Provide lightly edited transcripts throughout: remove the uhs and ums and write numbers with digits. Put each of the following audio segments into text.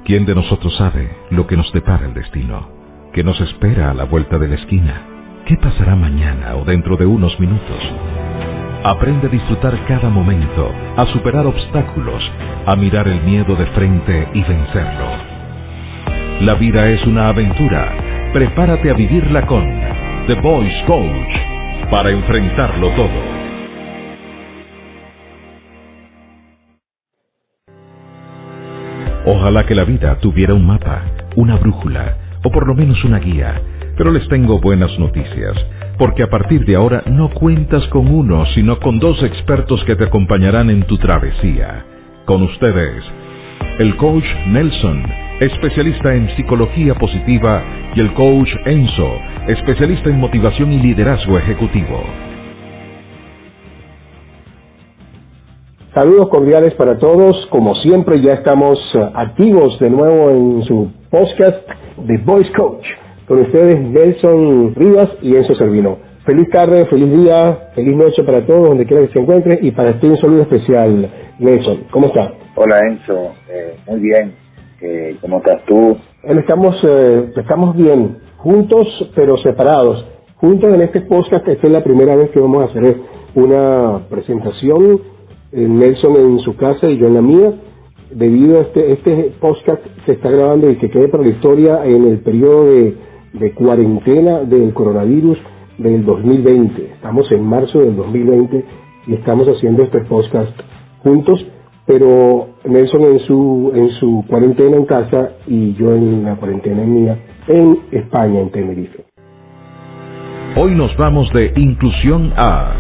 ¿Quién de nosotros sabe lo que nos depara el destino? ¿Qué nos espera a la vuelta de la esquina? ¿Qué pasará mañana o dentro de unos minutos? Aprende a disfrutar cada momento, a superar obstáculos, a mirar el miedo de frente y vencerlo. La vida es una aventura. Prepárate a vivirla con The Voice Coach para enfrentarlo todo. Ojalá que la vida tuviera un mapa, una brújula, o por lo menos una guía, pero les tengo buenas noticias, porque a partir de ahora no cuentas con uno, sino con dos expertos que te acompañarán en tu travesía. Con ustedes, el coach Nelson, especialista en psicología positiva, y el coach Enzo, especialista en motivación y liderazgo ejecutivo. Saludos cordiales para todos. Como siempre, ya estamos activos de nuevo en su podcast The Voice Coach. Con ustedes, Nelson Rivas y Enzo Servino. Feliz tarde, feliz día, feliz noche para todos, donde quiera que se encuentren. Y para ti un saludo especial, Nelson. ¿Cómo está? Hola, Enzo. Muy bien. ¿Cómo estás tú? Estamos bien, juntos pero separados. Juntos en este podcast, esta es la primera vez que vamos a hacer una presentación. Nelson en su casa y yo en la mía, debido a este podcast se está grabando y que quede para la historia en el periodo de cuarentena del coronavirus del 2020. Estamos en marzo del 2020 y estamos haciendo este podcast juntos, pero Nelson en su cuarentena en casa y yo en la cuarentena mía en España, en Tenerife. Hoy nos vamos de inclusión a...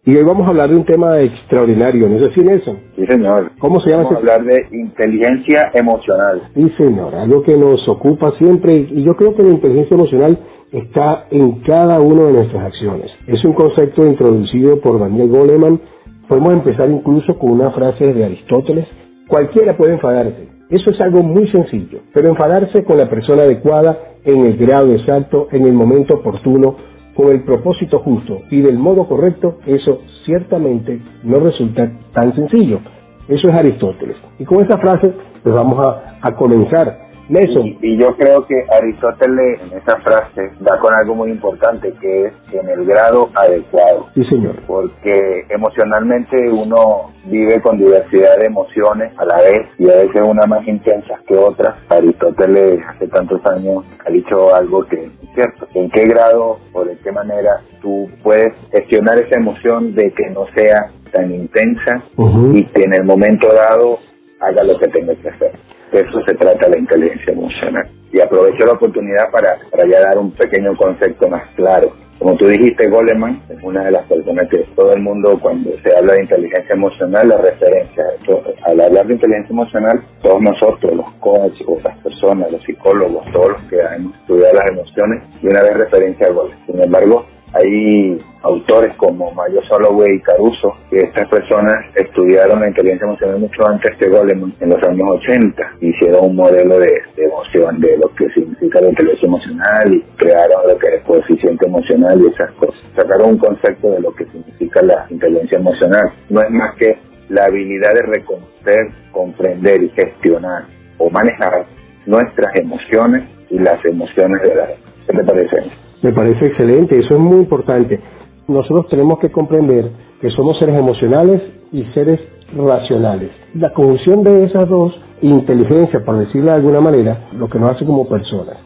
Y hoy vamos a hablar de un tema extraordinario, ¿no es así, Nelson? Sí, señor. ¿Cómo se llama? Vamos a hablar de inteligencia emocional. Sí, señor, algo que nos ocupa siempre, y yo creo que la inteligencia emocional está en cada una de nuestras acciones. Es un concepto introducido por Daniel Goleman. Podemos empezar incluso con una frase de Aristóteles: cualquiera puede enfadarse. Eso es algo muy sencillo, pero enfadarse con la persona adecuada, en el grado exacto, en el momento oportuno, con el propósito justo y del modo correcto, eso ciertamente no resulta tan sencillo. Eso es Aristóteles. Y con esta frase, pues vamos a comenzar. Nelson. Y yo creo que Aristóteles en esa frase da con algo muy importante, que es en el grado adecuado. Sí, señor. Porque emocionalmente uno vive con diversidad de emociones a la vez, y a veces una más intensas que otras. Aristóteles hace tantos años ha dicho algo que es cierto: en qué grado o de qué manera tú puedes gestionar esa emoción de que no sea tan intensa y que en el momento dado haga lo que tenga que hacer. De eso se trata la inteligencia emocional. Y aprovecho la oportunidad para ya dar un pequeño concepto más claro. Como tú dijiste, Goleman es una de las personas que todo el mundo, cuando se habla de inteligencia emocional, la referencia. Al hablar de inteligencia emocional, todos nosotros, los coaches, otras personas, los psicólogos, todos los que hemos estudiado las emociones, de una vez referencia a Goleman. Sin embargo, hay autores como Mayo Holloway y Caruso, que estas personas estudiaron la inteligencia emocional mucho antes que Goleman, en los años 80. Hicieron un modelo de emoción, de lo que significa la inteligencia emocional, y crearon lo que es coeficiente emocional y esas cosas. Sacaron un concepto de lo que significa la inteligencia emocional. No es más que la habilidad de reconocer, comprender y gestionar o manejar nuestras emociones y las emociones de la gente. ¿Qué te parece? Me parece excelente, eso es muy importante. Nosotros tenemos que comprender que somos seres emocionales y seres racionales. La conjunción de esas dos, inteligencia, por decirlo de alguna manera, lo que nos hace como personas.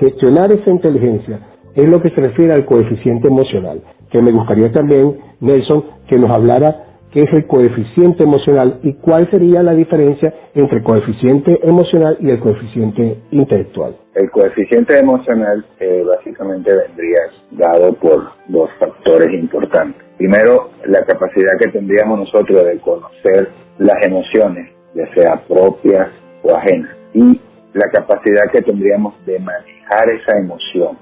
Gestionar esa inteligencia es lo que se refiere al coeficiente emocional, que me gustaría también, Nelson, que nos hablara qué es el coeficiente emocional y cuál sería la diferencia entre el coeficiente emocional y el coeficiente intelectual. El coeficiente emocional básicamente vendría dado por dos factores importantes. Primero, la capacidad que tendríamos nosotros de conocer las emociones, ya sea propias o ajenas, y la capacidad que tendríamos de manejar esa emoción.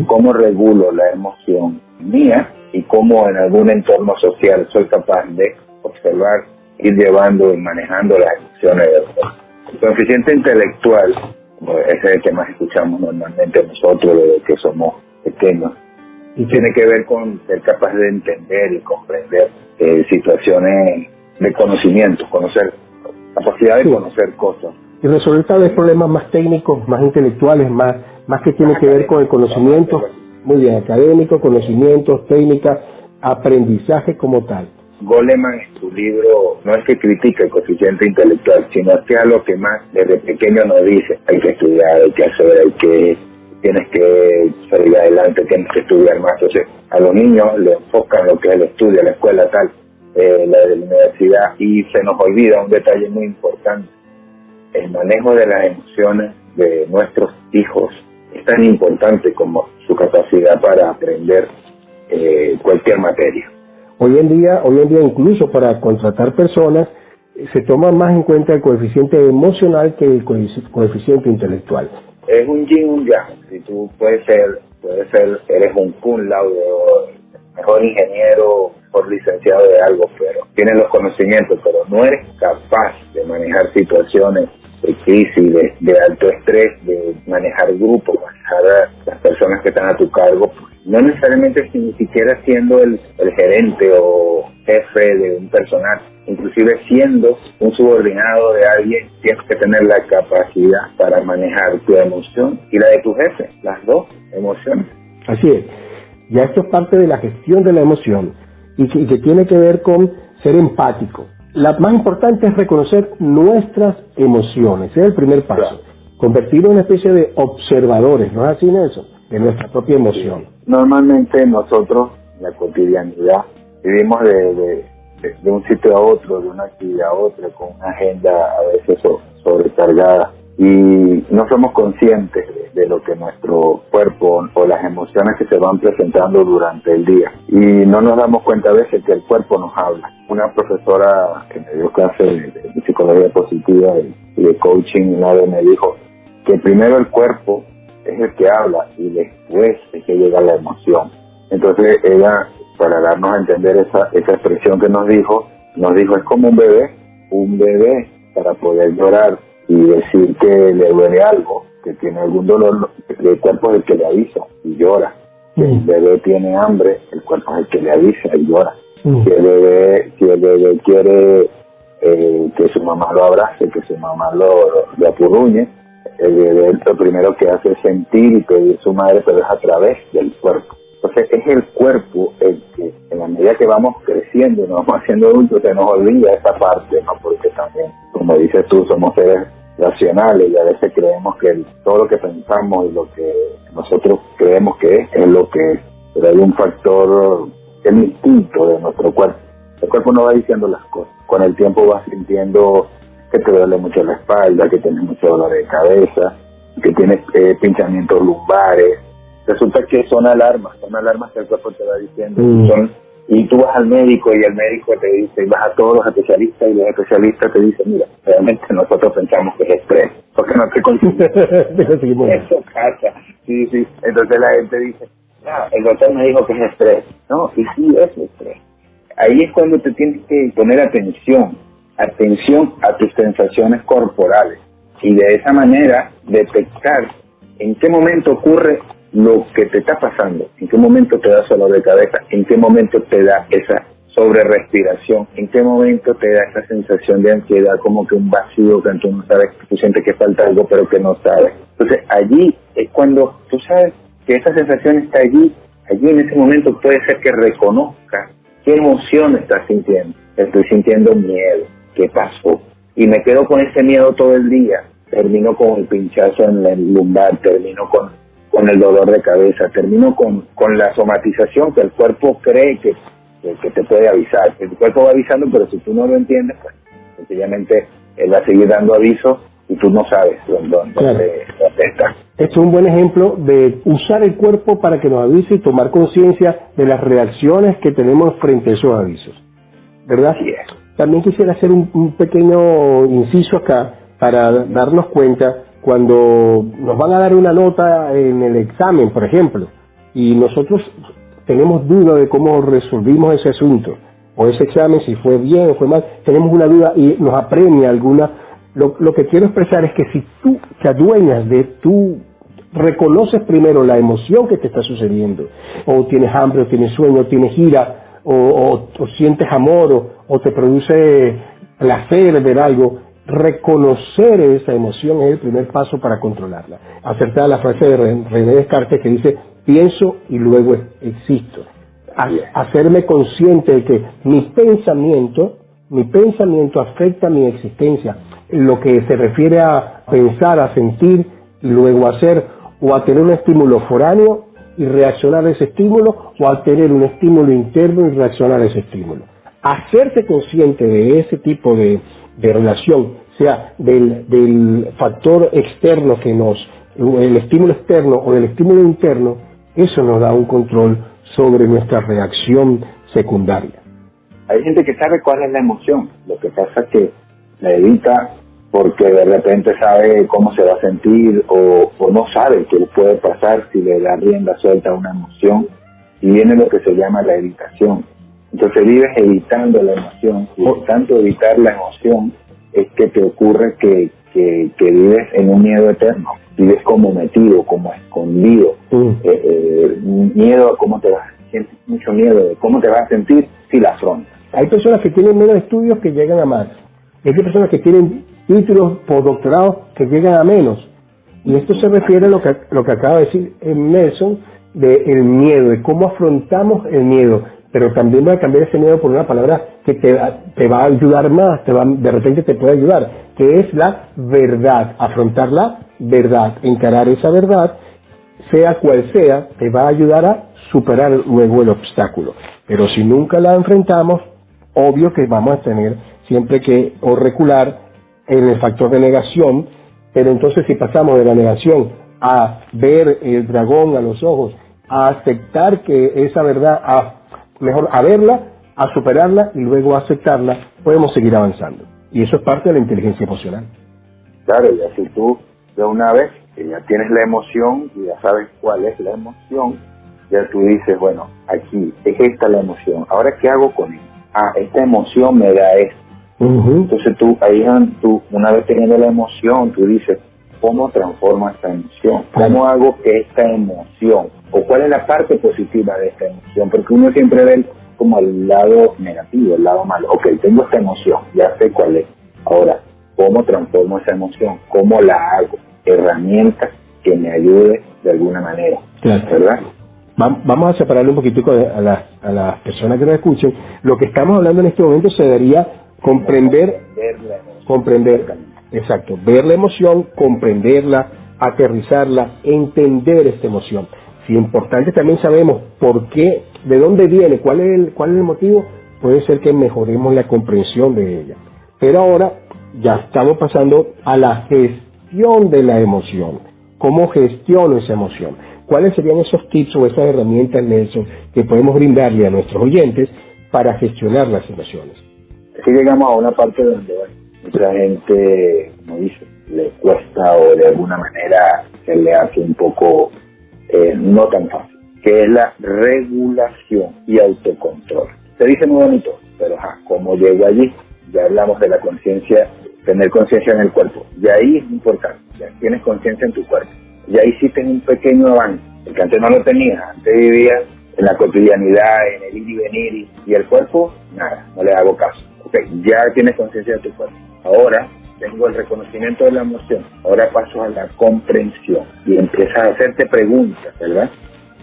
¿Cómo regulo la emoción mía y cómo en algún entorno social soy capaz de observar, ir llevando y manejando las emociones de otros? El coeficiente intelectual, ese es el que más escuchamos normalmente nosotros desde que somos pequeños, y tiene que ver con ser capaz de entender y comprender situaciones de conocimiento, conocer capacidad de conocer cosas. Y resolver tal vez problemas más técnicos, más intelectuales, más que tiene que ver con el conocimiento, muy bien, académico, conocimientos, técnicas, aprendizaje como tal. Goleman en su libro no es que critique el coeficiente intelectual, sino que es lo que más desde pequeño nos dice: hay que estudiar, hay que hacer, tienes que salir adelante, tienes que estudiar más. O sea, a los niños le enfocan lo que es el estudio, la escuela tal, la de la universidad, y se nos olvida un detalle muy importante: el manejo de las emociones de nuestros hijos es tan importante como su capacidad para aprender cualquier materia. Hoy en día incluso para contratar personas se toma más en cuenta el coeficiente emocional que el coeficiente intelectual. Es un yin y un yang. Si tú puedes ser, eres un cum laude o mejor ingeniero, mejor licenciado de algo, pero tienes los conocimientos, pero no eres capaz de manejar situaciones de crisis, de alto estrés, de manejar grupos, manejar a las personas que están a tu cargo, pues no necesariamente ni siquiera siendo el gerente o jefe de un personal, inclusive siendo un subordinado de alguien, tienes que tener la capacidad para manejar tu emoción y la de tu jefe, las dos emociones. Así es, ya esto es parte de la gestión de la emoción y que tiene que ver con ser empático. La más importante es reconocer nuestras emociones, ese es el primer paso. Claro. Convertirnos en una especie de observadores, ¿no es así, Nelson? De nuestra propia emoción. Normalmente nosotros, en la cotidianidad, vivimos de un sitio a otro, de una actividad a otra, con una agenda a veces sobrecargada, y no somos conscientes de lo que nuestro cuerpo o las emociones que se van presentando durante el día, y no nos damos cuenta a veces que el cuerpo nos habla. Una profesora que me dio clase de psicología positiva y de coaching una vez me dijo que primero el cuerpo es el que habla y después es que llega la emoción. Entonces ella, para darnos a entender esa expresión que nos dijo es como un bebé para poder llorar y decir que le duele algo, que tiene algún dolor, el cuerpo es el que le avisa y llora. Si el bebé tiene hambre, el cuerpo es el que le avisa y llora. Si el bebé quiere que su mamá lo abrace, que su mamá lo apurruñe, el bebé lo primero que hace es sentir y pedir su madre, pero es a través del cuerpo. Entonces es el cuerpo el que, en la medida que vamos creciendo y nos vamos haciendo adultos, se nos olvida esa parte, ¿no? Porque también, como dices tú, somos seres racionales y a veces creemos que todo lo que pensamos y lo que nosotros creemos que es lo que es. Pero hay un factor, el instinto de nuestro cuerpo. El cuerpo no va diciendo las cosas. Con el tiempo vas sintiendo que te duele mucho la espalda, que tienes mucho dolor de cabeza, que tienes pinchamientos lumbares. Resulta que son alarmas que el cuerpo te va diciendo. Y tú vas al médico y el médico te dice, vas a todos los especialistas y los especialistas te dicen, mira, realmente nosotros pensamos que es estrés, porque no te consigues. Eso pasa. Sí. Entonces la gente dice, el doctor me dijo que es estrés. No, y sí es estrés. Ahí es cuando te tienes que poner atención a tus sensaciones corporales y de esa manera detectar en qué momento ocurre lo que te está pasando, en qué momento te da dolor de cabeza, en qué momento te da esa sobrerespiración, en qué momento te da esa sensación de ansiedad, como que un vacío que tú no sabes, tú sientes que falta algo pero que no sabes. Entonces allí es cuando tú sabes que esa sensación está allí en ese momento puede ser que reconozcas qué emoción estás sintiendo. Estoy sintiendo miedo, ¿qué pasó? Y me quedo con ese miedo todo el día, termino con el pinchazo en el lumbar, termino con el dolor de cabeza, termino con la somatización que el cuerpo cree que te puede avisar. El cuerpo va avisando, pero si tú no lo entiendes, pues sencillamente él va a seguir dando avisos y tú no sabes dónde está. Este es un buen ejemplo de usar el cuerpo para que nos avise y tomar conciencia de las reacciones que tenemos frente a esos avisos, ¿verdad? Así es. También quisiera hacer un pequeño inciso acá para darnos cuenta cuando nos van a dar una nota en el examen, por ejemplo, y nosotros tenemos duda de cómo resolvimos ese asunto, o ese examen, si fue bien o fue mal, tenemos una duda y nos apremia alguna. Lo que quiero expresar es que si tú te adueñas reconoces primero la emoción que te está sucediendo, o tienes hambre, o tienes sueño, o tienes ira, o sientes amor, o te produce placer ver algo, reconocer esa emoción es el primer paso para controlarla. Acertada la frase de René Descartes que dice, pienso y luego existo. Hacerme consciente de que mi pensamiento afecta mi existencia, en lo que se refiere a pensar, a sentir y luego a hacer, o a tener un estímulo foráneo y reaccionar a ese estímulo, o a tener un estímulo interno y reaccionar a ese estímulo. Hacerse consciente de ese tipo de relación, sea del factor externo el estímulo externo o del estímulo interno, eso nos da un control sobre nuestra reacción secundaria. Hay gente que sabe cuál es la emoción, lo que pasa es que la evita porque de repente sabe cómo se va a sentir o no sabe qué le puede pasar si le da rienda suelta a una emoción, y viene lo que se llama la evitación. Entonces vives evitando la emoción, y por tanto evitar la emoción es que te ocurre que vives en un miedo eterno, vives como metido, como escondido, miedo a cómo te vas, sientes mucho miedo de cómo te vas a sentir si la afrontas. Hay personas que tienen menos estudios que llegan a más, hay personas que tienen títulos postdoctorados que llegan a menos, y esto se refiere a lo que acaba de decir Nelson, del miedo, de cómo afrontamos el miedo. Pero también voy a cambiar ese miedo por una palabra que te va a ayudar más, de repente te puede ayudar, que es la verdad. Afrontar la verdad, encarar esa verdad, sea cual sea, te va a ayudar a superar luego el obstáculo. Pero si nunca la enfrentamos, obvio que vamos a tener siempre que o recular en el factor de negación. Pero entonces si pasamos de la negación a ver el dragón a los ojos, a aceptar que esa verdad, mejor a verla, a superarla y luego a aceptarla, podemos seguir avanzando. Y eso es parte de la inteligencia emocional. Claro, y así tú de una vez que ya tienes la emoción y ya sabes cuál es la emoción, ya tú dices, bueno, aquí es esta la emoción, ahora ¿qué hago con ella? Esta emoción me da esto. Entonces tú una vez teniendo la emoción, tú dices, ¿cómo transformo esta emoción? ¿Cómo hago que esta emoción, o cuál es la parte positiva de esta emoción? Porque uno siempre ve como el lado negativo, el lado malo. Ok, tengo esta emoción, ya sé cuál es. Ahora, ¿cómo transformo esa emoción? ¿Cómo la hago? Herramientas que me ayude de alguna manera, claro. ¿Verdad? Vamos a separarle un poquitico a las personas que nos escuchen. Lo que estamos hablando en este momento se debería comprender, exacto, ver la emoción, comprenderla, aterrizarla, entender esta emoción. Si es importante también sabemos por qué, de dónde viene, cuál es el motivo, puede ser que mejoremos la comprensión de ella. Pero ahora ya estamos pasando a la gestión de la emoción. ¿Cómo gestiono esa emoción? ¿Cuáles serían esos tips o esas herramientas, Nelson, que podemos brindarle a nuestros oyentes para gestionar las emociones? Aquí llegamos a una parte donde mucha gente, como dice, le cuesta o de alguna manera se le hace un poco no tan fácil, que es la regulación y autocontrol. Se dice muy bonito, pero ¿cómo llego allí? Ya hablamos de la conciencia, tener conciencia en el cuerpo, y ahí es importante, ya tienes conciencia en tu cuerpo, ya hiciste un pequeño avance, porque antes no lo tenías, antes vivías en la cotidianidad, en el ir y venir, y el cuerpo, nada, no le hago caso. Okay, ya tienes conciencia de tu cuerpo. Ahora tengo el reconocimiento de la emoción. Ahora paso a la comprensión y empiezas a hacerte preguntas, ¿verdad?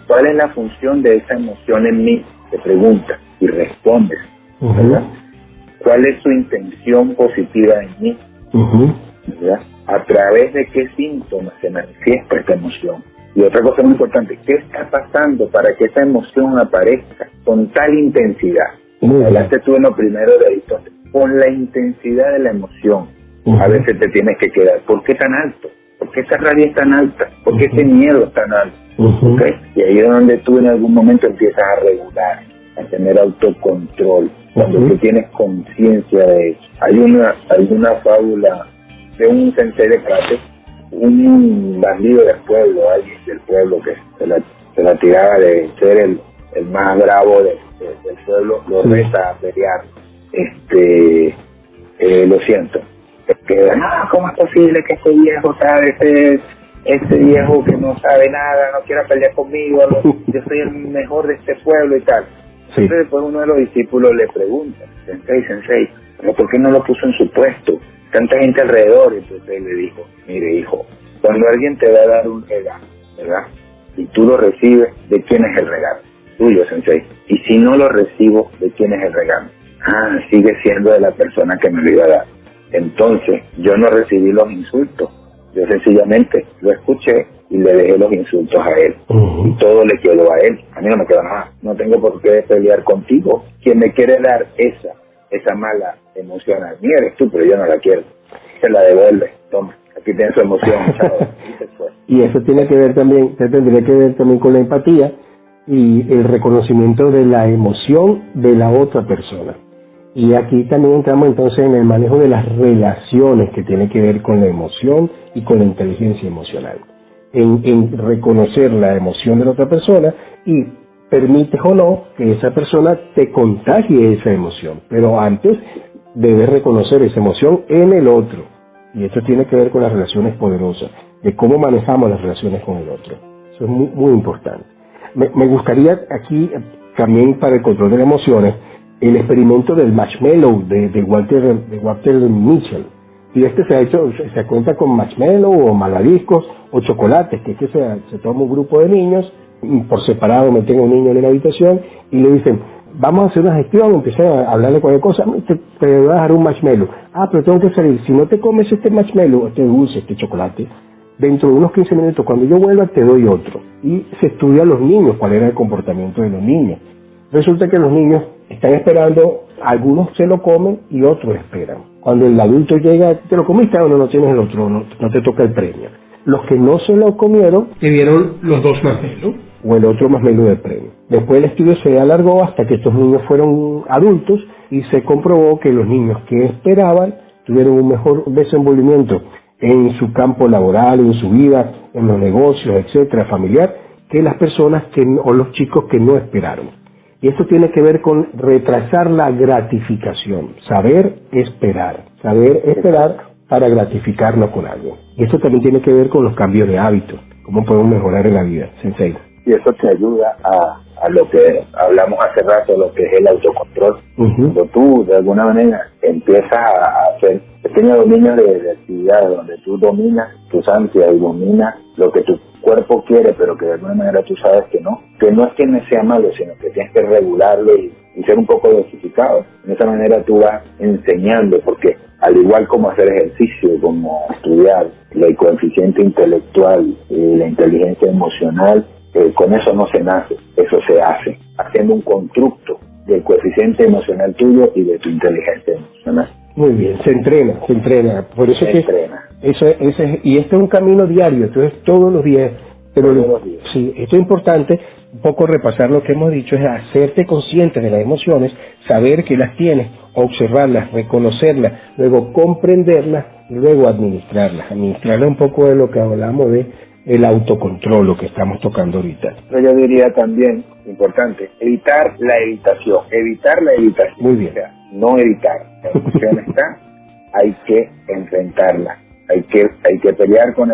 ¿Cuál es la función de esa emoción en mí? Te preguntas y respondes, ¿verdad? ¿Cuál es su intención positiva en mí? ¿Verdad? ¿A través de qué síntomas se manifiesta esta emoción? Y otra cosa muy importante, ¿qué está pasando para que esa emoción aparezca con tal intensidad? Hablaste tú en lo primero de esto, con la intensidad de la emoción. A veces te tienes que quedar, ¿por qué tan alto? ¿Por qué esa rabia es tan alta? ¿Por qué ese miedo es tan alto? ¿Okay? Y ahí es donde tú en algún momento empiezas a regular, a tener autocontrol, cuando tú tienes conciencia de eso. Hay una fábula de un sensei de karate, un bandido del pueblo, alguien del pueblo que se la tiraba de ser el más bravo del pueblo, lo reta a pelear. Lo siento. ¿Cómo es posible que ese viejo sabe, ese viejo que no sabe nada, no quiera pelear conmigo, yo soy el mejor de este pueblo y tal? Sí. Entonces después uno de los discípulos le pregunta, Sensei, ¿pero por qué no lo puso en su puesto? tanta gente alrededor. Entonces él le dijo, mire hijo, cuando alguien te va a dar un regalo, ¿verdad? Y tú lo recibes, ¿de quién es el regalo? Tuyo, sensei. Y si no lo recibo, ¿de quién es el regalo? Ah, sigue siendo de la persona que me lo iba a dar. Entonces, yo no recibí los insultos. Yo sencillamente lo escuché y le dejé los insultos a él. Y todo le quedó a él. A mí no me quedó nada. No tengo por qué pelear contigo. Quien me quiere dar esa mala emoción a mí eres tú, pero yo no la quiero. Se la devuelve. Toma, aquí tienes su emoción. Chao. Y se fue. Y eso tiene que ver también, tendría que ver también con la empatía y el reconocimiento de la emoción de la otra persona. Y aquí también entramos entonces en el manejo de las relaciones que tiene que ver con la emoción y con la inteligencia emocional. En reconocer la emoción de la otra persona y permites o no que esa persona te contagie esa emoción. Pero antes debes reconocer esa emoción en el otro. Y esto tiene que ver con las relaciones poderosas, de cómo manejamos las relaciones con el otro. Eso es muy, muy importante. Me gustaría aquí también para el control de las emociones el experimento del marshmallow de Walter Mitchell. Y se cuenta con marshmallow o malvaviscos o chocolates, que es que se toma un grupo de niños, por separado meten a un niño en la habitación y le dicen, vamos a hacer una gestión, empiezan a hablarle cualquier cosa, te voy a dejar un marshmallow. Ah, pero tengo que salir, si no te comes este marshmallow, este dulce, este chocolate, dentro de unos 15 minutos, cuando yo vuelva, te doy otro. Y se estudia a los niños, cuál era el comportamiento de los niños. Resulta que los niños están esperando, algunos se lo comen y otros esperan. Cuando el adulto llega, ¿te lo comiste o no tienes el otro? No te toca el premio. Los que no se lo comieron, te dieron los dos marshmallows o el otro marshmallow de premio. Después el estudio se alargó hasta que estos niños fueron adultos y se comprobó que los niños que esperaban tuvieron un mejor desenvolvimiento en su campo laboral, en su vida, en los negocios, etcétera, familiar, que las personas o los chicos que no esperaron. Y esto tiene que ver con retrasar la gratificación, saber esperar para gratificarnos con algo. Y esto también tiene que ver con los cambios de hábitos, cómo podemos mejorar en la vida, Sensei. Y eso te ayuda a lo que hablamos hace rato, lo que es el autocontrol. Cuando tú, de alguna manera, empiezas a hacer pequeños dominios de actividades donde tú dominas tus ansias y dominas lo que tu cuerpo quiere, pero que de alguna manera tú sabes que no es que no sea malo, sino que tienes que regularlo y ser un poco dosificado. De esa manera tú vas enseñando, porque al igual como hacer ejercicio, como estudiar, el coeficiente intelectual, la inteligencia emocional, con eso no se nace, eso se hace, haciendo un constructo del coeficiente emocional tuyo y de tu inteligencia emocional. Muy bien, se entrena. Por eso se entrena. Y esto es un camino diario, entonces todos los días. Pero sí, esto es importante, un poco repasar lo que hemos dicho, es hacerte consciente de las emociones, saber que las tienes, observarlas, reconocerlas, luego comprenderlas y luego administrarlas. Administrarlas un poco de lo que hablamos de el autocontrol, lo que estamos tocando ahorita. Pero yo diría también, importante, evitar la evitación. Muy bien. O sea, no evitar. La emoción está, hay que enfrentarla. Hay que pelear con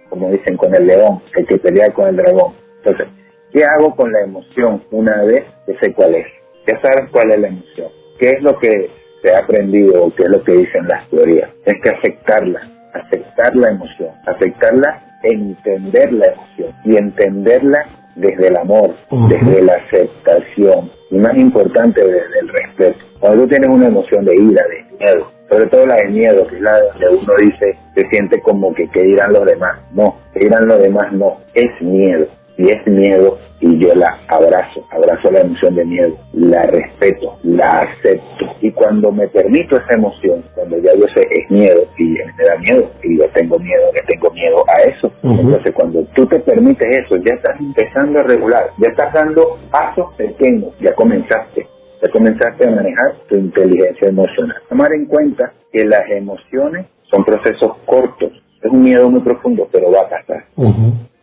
como dicen, con el león, hay que pelear con el dragón. Entonces, ¿qué hago con la emoción una vez que sé cuál es? Ya sabes cuál es la emoción. ¿Qué es lo que se ha aprendido o qué es lo que dicen las teorías? Es que aceptar la emoción, aceptarla, entender la emoción y entenderla desde el amor, desde la aceptación y más importante desde el respeto. Cuando tú tienes una emoción de ira, de miedo, sobre todo la de miedo, que es la donde uno dice, se siente como que dirán los demás. No, que dirán los demás no, es miedo. Y es miedo y yo la abrazo la emoción de miedo, la respeto, la acepto. Y cuando me permito esa emoción, cuando ya yo sé es miedo y me da miedo y yo tengo miedo a eso. Entonces cuando tú te permites eso, ya estás empezando a regular, ya estás dando pasos pequeños, ya comenzaste a manejar tu inteligencia emocional. Tomar en cuenta que las emociones son procesos cortos, es un miedo muy profundo, pero va a pasar.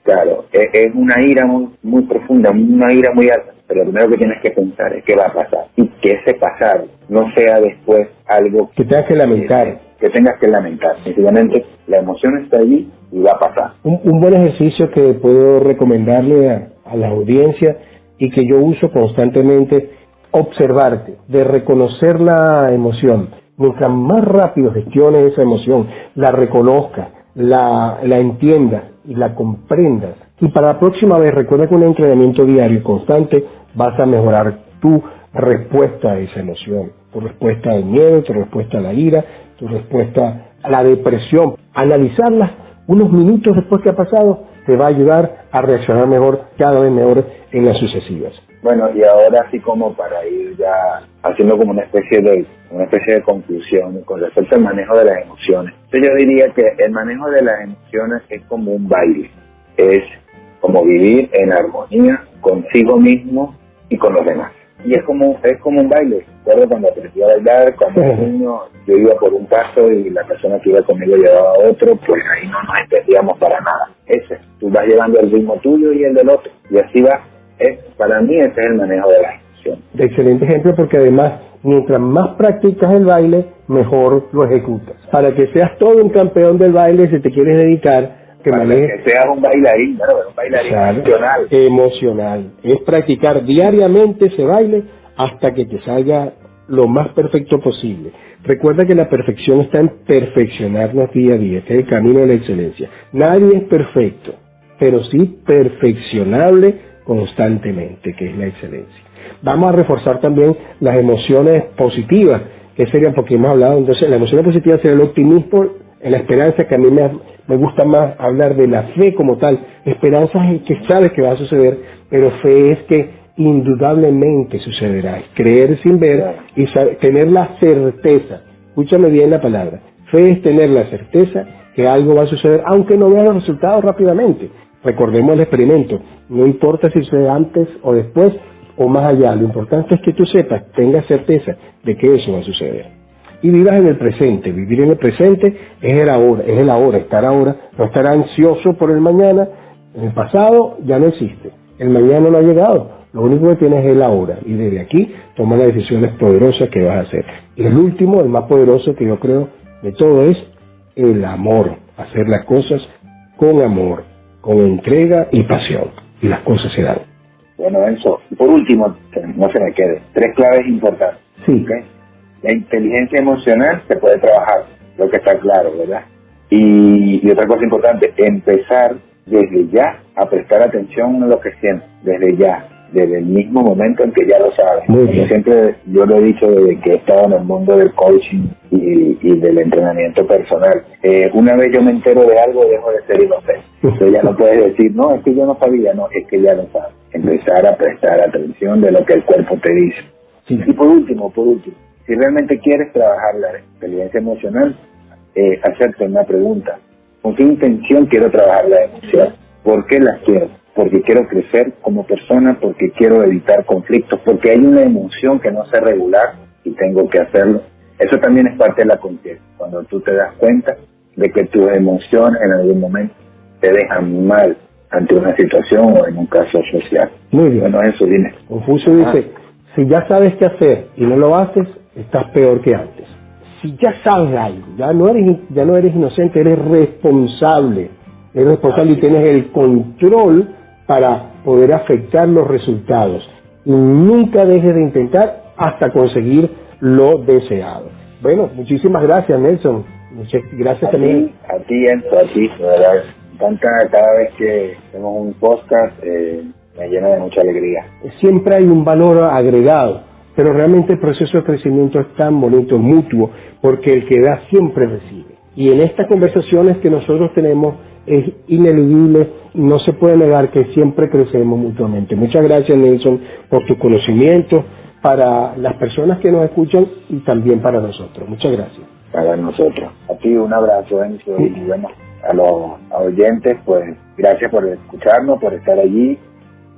Claro, es una ira muy profunda, una ira muy alta, pero lo primero que tienes que pensar es qué va a pasar y que ese pasar no sea después algo que tengas que lamentar. Que tengas que lamentar. Sencillamente la emoción está allí y va a pasar. Un buen ejercicio que puedo recomendarle a la audiencia y que yo uso constantemente, observarte, de reconocer la emoción, mientras más rápido gestiones esa emoción, la reconozcas, la entiendas y la comprendas, y para la próxima vez recuerda que un entrenamiento diario y constante vas a mejorar tu respuesta a esa emoción, tu respuesta al miedo, tu respuesta a la ira, tu respuesta a la depresión. Analizarlas unos minutos después que ha pasado te va a ayudar a reaccionar mejor, cada vez mejor en las sucesivas. Bueno, y ahora así como para ir ya haciendo como una especie de conclusión con respecto al manejo de las emociones. Entonces yo diría que el manejo de las emociones es como un baile, es como vivir en armonía consigo mismo y con los demás. Y es como un baile. Recuerdo cuando aprendí a bailar, cuando era niño, yo iba por un paso y la persona que iba conmigo llevaba otro, pues ahí no nos entendíamos para nada. Tú vas llevando el ritmo tuyo y el del otro, y así va. Para mí ese es el manejo de la emoción. Excelente ejemplo, porque además, mientras más practicas el baile, mejor lo ejecutas. Para que seas todo un campeón del baile, si te quieres dedicar, para que seas un bailarín, ¿no? Un bailarín emocional. Emocional. Es practicar diariamente ese baile hasta que te salga lo más perfecto posible. Recuerda que la perfección está en perfeccionarnos día a día. Este es el camino de la excelencia. Nadie es perfecto, pero sí perfeccionable constantemente, que es la excelencia. Vamos a reforzar también las emociones positivas, que serían, porque hemos hablado, entonces la emoción positiva sería el optimismo, la esperanza, que a mí me gusta más hablar de la fe como tal. Esperanza es que sabes que va a suceder, pero fe es que indudablemente sucederá. Es creer sin ver y tener la certeza. Escúchame bien la palabra. Fe es tener la certeza que algo va a suceder, aunque no veas los resultados rápidamente. Recordemos el experimento. No importa si sucede antes o después o más allá. Lo importante es que tú sepas, tengas certeza de que eso va a suceder. Y vivas en el presente. Vivir en el presente es el ahora, estar ahora, no estar ansioso por el mañana. El pasado ya no existe, el mañana no ha llegado, lo único que tienes es el ahora, y desde aquí toma las decisiones poderosas que vas a hacer. Y el último, el más poderoso que yo creo de todo, es el amor, hacer las cosas con amor, con entrega y pasión, y las cosas se dan. Bueno, Enzo, por último, que no se me quede, 3 claves importantes. Sí. ¿Okay? La inteligencia emocional se puede trabajar, lo que está claro, ¿verdad? Y otra cosa importante, empezar desde ya a prestar atención a lo que sientes, desde ya, desde el mismo momento en que ya lo sabes. Muy bien. Siempre yo lo he dicho desde que he estado en el mundo del coaching y del entrenamiento personal. Una vez yo me entero de algo, dejo de ser inocente. Entonces ya no puedes decir, no, es que yo no sabía, no, es que ya lo sabes. Empezar a prestar atención de lo que el cuerpo te dice. Sí. Y por último, si realmente quieres trabajar la inteligencia emocional, hacerte una pregunta. ¿Con qué intención quiero trabajar la emoción? ¿Por qué las quiero? Porque quiero crecer como persona, porque quiero evitar conflictos, porque hay una emoción que no sé regular y tengo que hacerlo. Eso también es parte de la conciencia. Cuando tú te das cuenta de que tus emociones en algún momento te dejan mal ante una situación o en un caso social. Muy bien. Bueno, eso dime. Confucio dice, si ya sabes qué hacer y no lo haces, estás peor que antes. Si ya sabes algo, ya no eres inocente, eres responsable. Eres responsable y tienes el control para poder afectar los resultados. Y nunca dejes de intentar hasta conseguir lo deseado. Bueno, muchísimas gracias, Nelson. Muchas gracias también. A ti, Enzo, a ti. De verdad, cada vez que hacemos un podcast me llena de mucha alegría. Siempre hay un valor agregado, pero realmente el proceso de crecimiento es tan bonito, mutuo, porque el que da siempre recibe. Y en estas conversaciones que nosotros tenemos es ineludible, no se puede negar que siempre crecemos mutuamente. Muchas gracias, Nelson, por tus conocimientos para las personas que nos escuchan y también para nosotros. Muchas gracias. Para nosotros. A ti un abrazo, Enzo, y bueno, a los oyentes, pues gracias por escucharnos, por estar allí.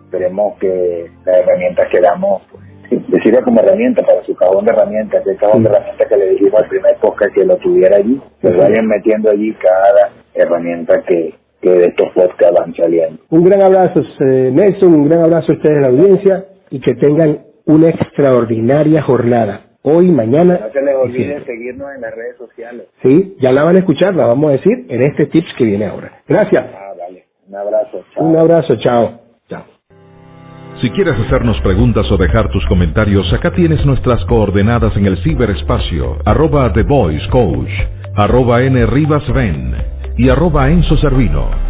Esperemos que las herramientas que damos le sirva como herramienta para su cajón de herramientas, el cajón de herramientas que le dijimos al primer podcast que lo tuviera allí, que vayan metiendo allí cada herramienta que de estos podcasts van saliendo. Un gran abrazo, Nelson, un gran abrazo a ustedes en la audiencia y que tengan una extraordinaria jornada. Hoy, mañana. No se les olvide seguirnos en las redes sociales. Sí, ya la van a escuchar, la vamos a decir en este tips que viene ahora. Gracias. Vale. Un abrazo, chao. Un abrazo, chao. Chao. Si quieres hacernos preguntas o dejar tus comentarios, acá tienes nuestras coordenadas en el ciberespacio, @TheVoiceCoach, @NRivasVen y @EnzoServino.